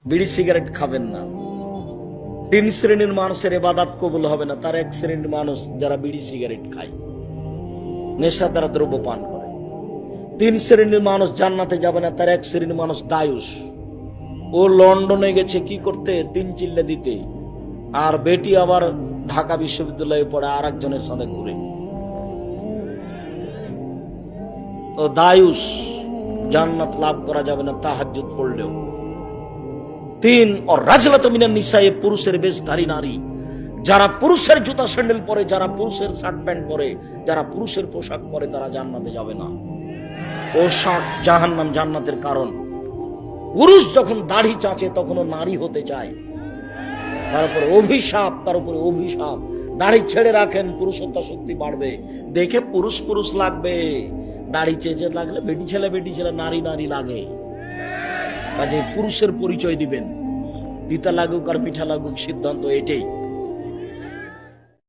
বিড়ি সিগারেট খাবেন না। তিন শ্রেণীর মানুষের ইবাদত কবুল হবে না। তার এক শ্রেণীর মানুষ যারা বিড়ি সিগারেট খায়, নেশা দ্বারা দ্রব্য পান করে। তিন শ্রেণীর মানুষ জান্নাতে যাবে না। তার এক শ্রেণীর মানুষ দায়ুস। ও লন্ডনে গেছে কি করতে? তিন চিল্লে দিতে। আর বেটি আবার ঢাকা বিশ্ববিদ্যালয়ে পড়ে আর একজনের সাথে ঘুরে। তো দায়ুস, জান্নাত লাভ করা যাবে না তাহাজ্জুদ পড়লেও। তিন, আর রাজলাত মিনান নিসায়ে, পুরুষের বেশধারী নারী, যারা পুরুষের জুতা স্যান্ডেল পরে, যারা পুরুষের শার্ট প্যান্ট পরে, যারা পুরুষের পোশাক পরে, তারা জান্নাতে যাবে না। পোশাক জাহান্নাম, জান্নাতের কারণ। পুরুষ যখন দাড়ি চাঁচে তখন ও নারী হতে চায়। তারপরে অভিশাপ, তার উপরে অভিশাপ। দাড়ি ছেড়ে রাখেন, পুরুষত্ব শক্তি বাড়বে। দেখে পুরুষ পুরুষ লাগবে, দাড়ি চেঁচে লাগলে বেটি ছেলে নারী নারী লাগে। কাজে পুরুষের পরিচয় দিবেন। তিতা লাগুক আর মিঠা লাগুক, সিদ্ধান্ত এটাই।